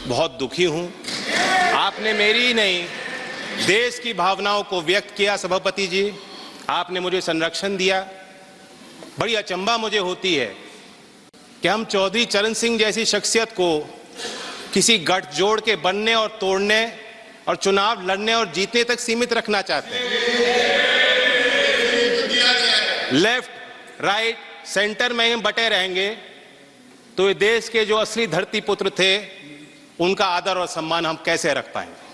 बहुत दुखी हूं। आपने मेरी ही नहीं, देश की भावनाओं को व्यक्त किया सभापति जी। आपने मुझे संरक्षण दिया। बड़ी अचंभा मुझे होती है कि हम चौधरी चरण सिंह जैसी शख्सियत को किसी गठजोड़ के बनने और तोड़ने और चुनाव लड़ने और जीतने तक सीमित रखना चाहते हैं। लेफ्ट, राइट, सेंटर में हम बटे रहेंगे तो ये देश के जो असली धरती पुत्र थे उनका आदर और सम्मान हम कैसे रख पाएंगे।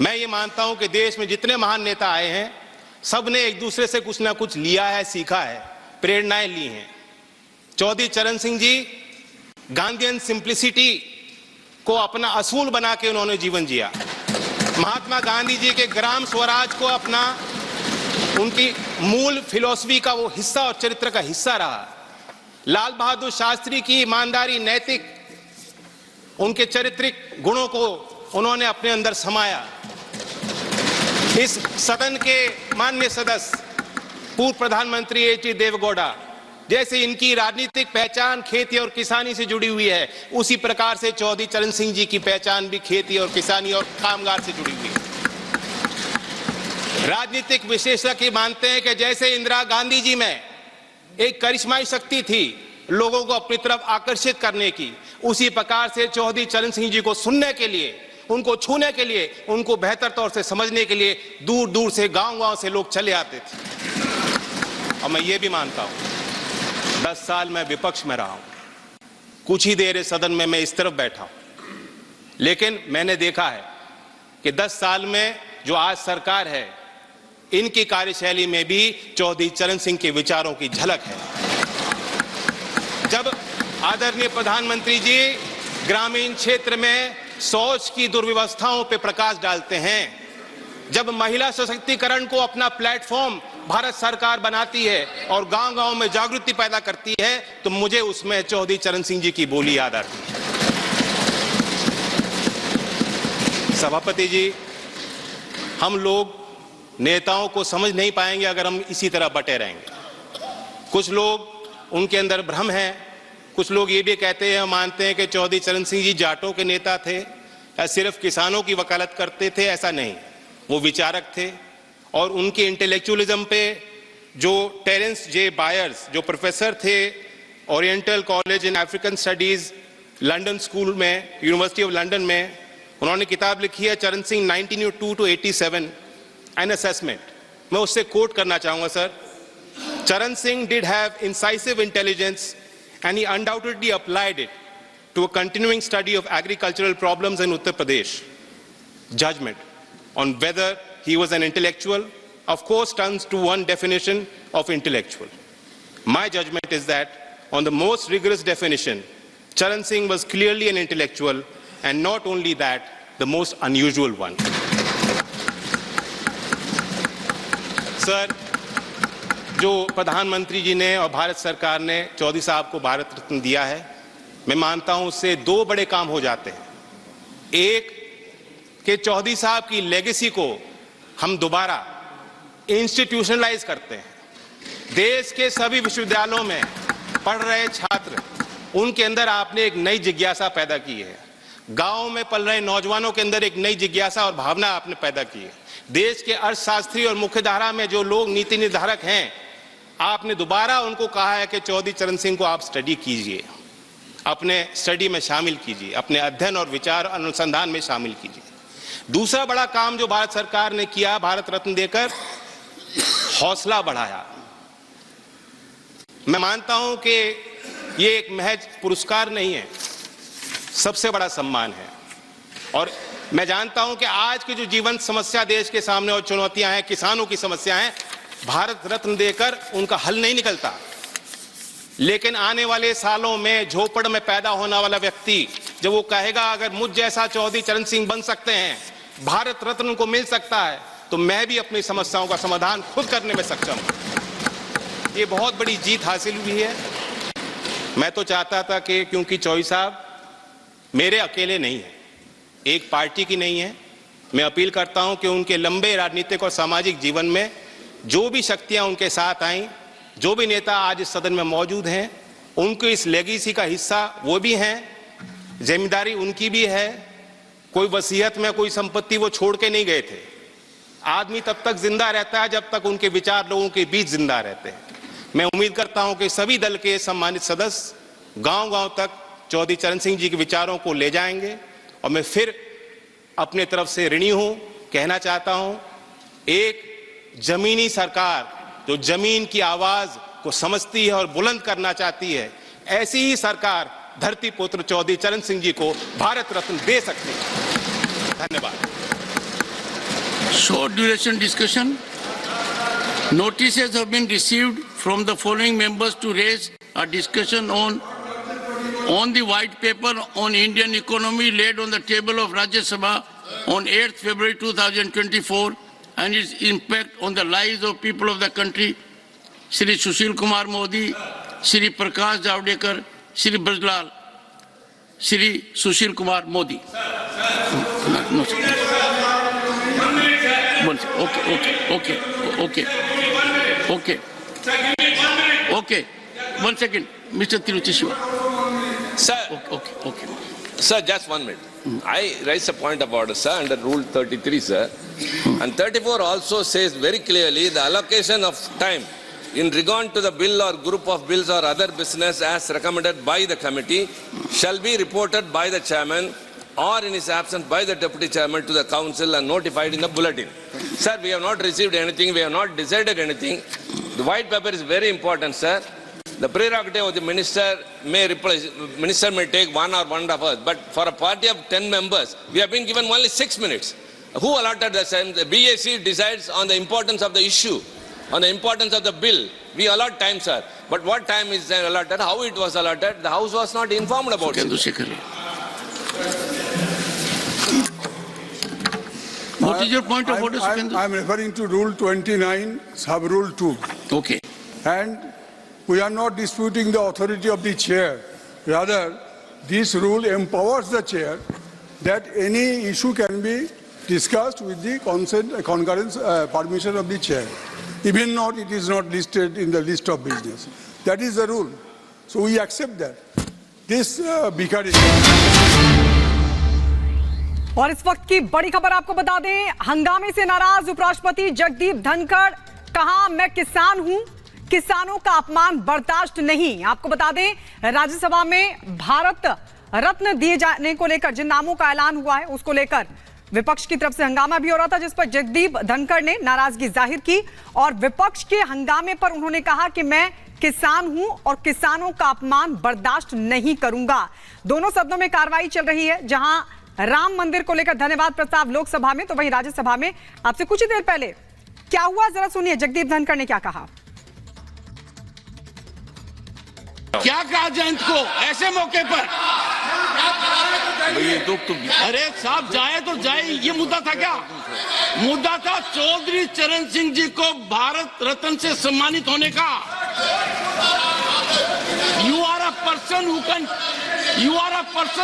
मैं ये मानता हूं कि देश में जितने महान नेता आए हैं सब ने एक दूसरे से कुछ ना कुछ लिया है, सीखा है, प्रेरणाएं ली हैं। चौधरी चरण सिंह जी गांधीयन सिंप्लिसिटी को अपना असूल बना के उन्होंने जीवन जिया। महात्मा गांधी जी के ग्राम स्वराज को अपना, उनकी मूल फिलॉसफी का वो हिस्सा और चरित्र का हिस्सा रहा। लाल बहादुर शास्त्री की ईमानदारी, नैतिक, उनके चारित्रिक गुणों को उन्होंने अपने अंदर समाया। इस सदन के माननीय सदस्य पूर्व प्रधानमंत्री एच.डी. देवेगौड़ा, जैसे इनकी राजनीतिक पहचान खेती और किसानी से जुड़ी हुई है, उसी प्रकार से चौधरी चरण सिंह जी की पहचान भी खेती और किसानी और कामगार से जुड़ी हुई है। राजनीतिक विशेषज्ञ मानते हैं कि जैसे इंदिरा गांधी जी में एक करिश्माई शक्ति थी लोगों को अपनी तरफ आकर्षित करने की, उसी प्रकार से चौधरी चरण सिंह जी को सुनने के लिए, उनको छूने के लिए, उनको बेहतर तौर से समझने के लिए दूर दूर से, गांव-गांव से लोग चले आते थे। और मैं ये भी मानता हूं 10 साल मैं विपक्ष में रहा हूं, कुछ ही देर इस सदन में मैं इस तरफ बैठा हूं, लेकिन मैंने देखा है कि 10 साल में जो आज सरकार है इनकी कार्यशैली में भी चौधरी चरण सिंह के विचारों की झलक है। जब आदरणीय प्रधानमंत्री जी ग्रामीण क्षेत्र में शौच की दुर्व्यवस्थाओं पर प्रकाश डालते हैं, जब महिला सशक्तिकरण को अपना प्लेटफॉर्म भारत सरकार बनाती है और गांव-गांव में जागृति पैदा करती है, तो मुझे उसमें चौधरी चरण सिंह जी की बोली याद आती है। सभापति जी, हम लोग नेताओं को समझ नहीं पाएंगे अगर हम इसी तरह बटे रहेंगे। कुछ लोग, उनके अंदर भ्रम है, कुछ लोग ये भी कहते हैं, मानते हैं कि चौधरी चरण सिंह जी जाटों के नेता थे या सिर्फ किसानों की वकालत करते थे। ऐसा नहीं, वो विचारक थे और उनके इंटेलेक्चुअलिज्म पे जो टेरेंस जे बायर्स, जो प्रोफेसर थे oriental college in African studies London school में, यूनिवर्सिटी ऑफ लंदन में, उन्होंने किताब लिखी है चरण सिंह 1902 to 87 एन असेसमेंट। मैं उससे कोट करना चाहूंगा सर। चरण Singh did have incisive intelligence and he undoubtedly applied it to a continuing study of agricultural problems in Uttar Pradesh. Judgment on whether he was an intellectual, of course, turns to one definition of intellectual. My judgment is that on the most rigorous definition, Charan Singh was clearly an intellectual, and not only that, the most unusual one. Sir, जो प्रधानमंत्री जी ने और भारत सरकार ने चौधरी साहब को भारत रत्न दिया है, मैं मानता हूं उससे दो बड़े काम हो जाते हैं। एक कि चौधरी साहब की लेगेसी को हम दोबारा इंस्टीट्यूशनलाइज करते हैं। देश के सभी विश्वविद्यालयों में पढ़ रहे छात्र, उनके अंदर आपने एक नई जिज्ञासा पैदा की है। गांव में पल रहे नौजवानों के अंदर एक नई जिज्ञासा और भावना आपने पैदा की है। देश के अर्थशास्त्री और मुख्यधारा में जो लोग नीति निर्धारक हैं, आपने दोबारा उनको कहा है कि चौधरी चरण सिंह को आप स्टडी कीजिए, अपने स्टडी में शामिल कीजिए, अपने अध्ययन और विचार अनुसंधान में शामिल कीजिए। दूसरा बड़ा काम जो भारत सरकार ने किया, भारत रत्न देकर हौसला बढ़ाया। मैं मानता हूं कि ये एक महज पुरस्कार नहीं है, सबसे बड़ा सम्मान है। और मैं जानता हूं कि आज की जो जीवन समस्या देश के सामने और चुनौतियां हैं, किसानों की समस्या है, भारत रत्न देकर उनका हल नहीं निकलता। लेकिन आने वाले सालों में झोपड़ में पैदा होने वाला व्यक्ति जब वो कहेगा अगर मुझ जैसा चौधरी चरण सिंह बन सकते हैं, भारत रत्न उनको मिल सकता है, तो मैं भी अपनी समस्याओं का समाधान खुद करने में सक्षम हूं। ये बहुत बड़ी जीत हासिल हुई है। मैं तो चाहता था कि क्योंकि चौधरी साहब मेरे अकेले नहीं है, एक पार्टी की नहीं है, मैं अपील करता हूं कि उनके लंबे राजनीतिक और सामाजिक जीवन में जो भी शक्तियां उनके साथ आईं, जो भी नेता आज इस सदन में मौजूद हैं, उनको इस लेगेसी का हिस्सा वो भी हैं जिम्मेदारी उनकी भी है। कोई वसीयत में कोई संपत्ति वो छोड़ के नहीं गए थे। आदमी तब तक जिंदा रहता है जब तक उनके विचार लोगों के बीच जिंदा रहते हैं। मैं उम्मीद करता हूं कि सभी दल के सम्मानित सदस्य गांव-गांव तक चौधरी चरण सिंह जी के विचारों को ले जाएंगे। और मैं फिर अपने तरफ से ऋणी हूं, कहना चाहता हूं, एक जमीनी सरकार जो जमीन की आवाज को समझती है और बुलंद करना चाहती है, ऐसी ही सरकार धरती पुत्र चौधरी चरण सिंह जी को भारत रत्न दे सकती है। धन्यवाद। Short duration discussion. Notices have been received from the following members to raise a discussion on the white paper on Indian economy laid on the table of Rajya Sabha on 8th February 2024 and its impact on the lives of people of the country. Shri Sushil Kumar Modi, Shri Prakash Javadekar, Shri Brajlal, Shri Sushil Kumar Modi. No, sir. Okay. 1 second, Mr. Tiruchi Shiva. Sir, Okay. sir, just 1 minute. I raised a point of order, sir, under Rule 33, sir. And 34 also says very clearly the allocation of time in regard to the bill or group of bills or other business as recommended by the committee shall be reported by the chairman or in his absence by the deputy chairman to the council and notified in the bulletin. Sir, we have not received anything, we have not decided anything. The white paper is very important, sir. The prerogative of the minister may take 1 or 1.5 hours, but for a party of 10 members, we have been given only 6 minutes. Who allotted the time? The BAC decides on the importance of the issue, on the importance of the bill. We allot time, sir. But what time is allotted, how it was allotted, the House was not informed about it. What is your point of order, Sukhendu? I'm referring to Rule 29, Sub-Rule 2. Okay. And we are not disputing the authority of the chair. Rather, this rule empowers the chair that any issue can be discussed with the concurrence permission of the chair. Even not, it is not listed in the list of business. That is the rule. So we accept that. This Bhikari. और इस वक्त की बड़ी खबर आपको बता दें, हंगामे से नाराज उपराष्ट्रपति जगदीप धनखड़, कहा मैं किसान हूं, किसानों का अपमान बर्दाश्त नहीं। आपको बता दें, राज्यसभा में भारत रत्न दिए जाने को लेकर जिन नामों का ऐलान हुआ है उसको लेकर विपक्ष की तरफ से हंगामा भी हो रहा था, जिस पर जगदीप धनखड़ ने नाराजगी जाहिर की और विपक्ष के हंगामे पर उन्होंने कहा कि मैं किसान हूं और किसानों का अपमान बर्दाश्त नहीं करूंगा। दोनों सदनों में कार्रवाई चल रही है, जहां राम मंदिर को लेकर धन्यवाद प्रस्ताव लोकसभा में, तो वहीं राज्यसभा में आपसे कुछ ही देर पहले क्या हुआ, जरा सुनिए जगदीप धनखड़ ने क्या कहा। क्या कहा जयंत को ऐसे मौके पर? अरे साहब जाए तो जाए, ये मुद्दा था क्या? मुद्दा था चौधरी चरण सिंह जी को भारत रत्न से सम्मानित होने का। You are a person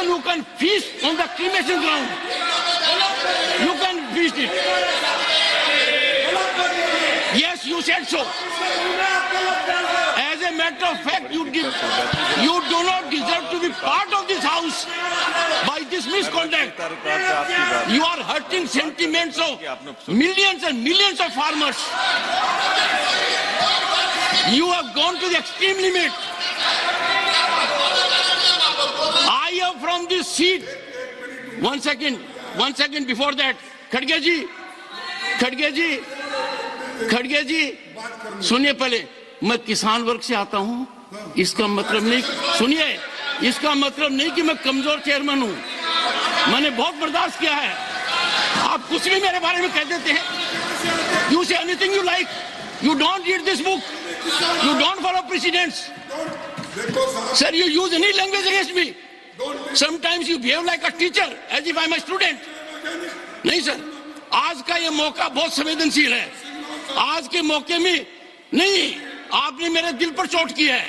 who can feast on the cremation ground. You can feast it. Yes, you said so. As a matter of fact, you do not deserve to be part of this house by this misconduct. You are hurting sentiments of millions and millions of farmers. You have gone to the extreme limit. I am from this seat. One second before that. खड़गे जी, सुनिए पहले, मैं किसान वर्ग से आता हूं, इसका मतलब नहीं, सुनिए, इसका मतलब नहीं कि मैं कमजोर चेयरमैन हूं। मैंने बहुत बर्दाश्त किया है। आप कुछ भी मेरे बारे में कह देते हैं। You say anything you like. You don't read this book. You don't follow precedents. Sir, you use any language against me. Sometimes you behave like a teacher, as if I'm a student. नहीं sir, आज का ये मौका बहुत संवेदनशील है। आज के मौके में नहीं, आपने मेरे दिल पर चोट की है।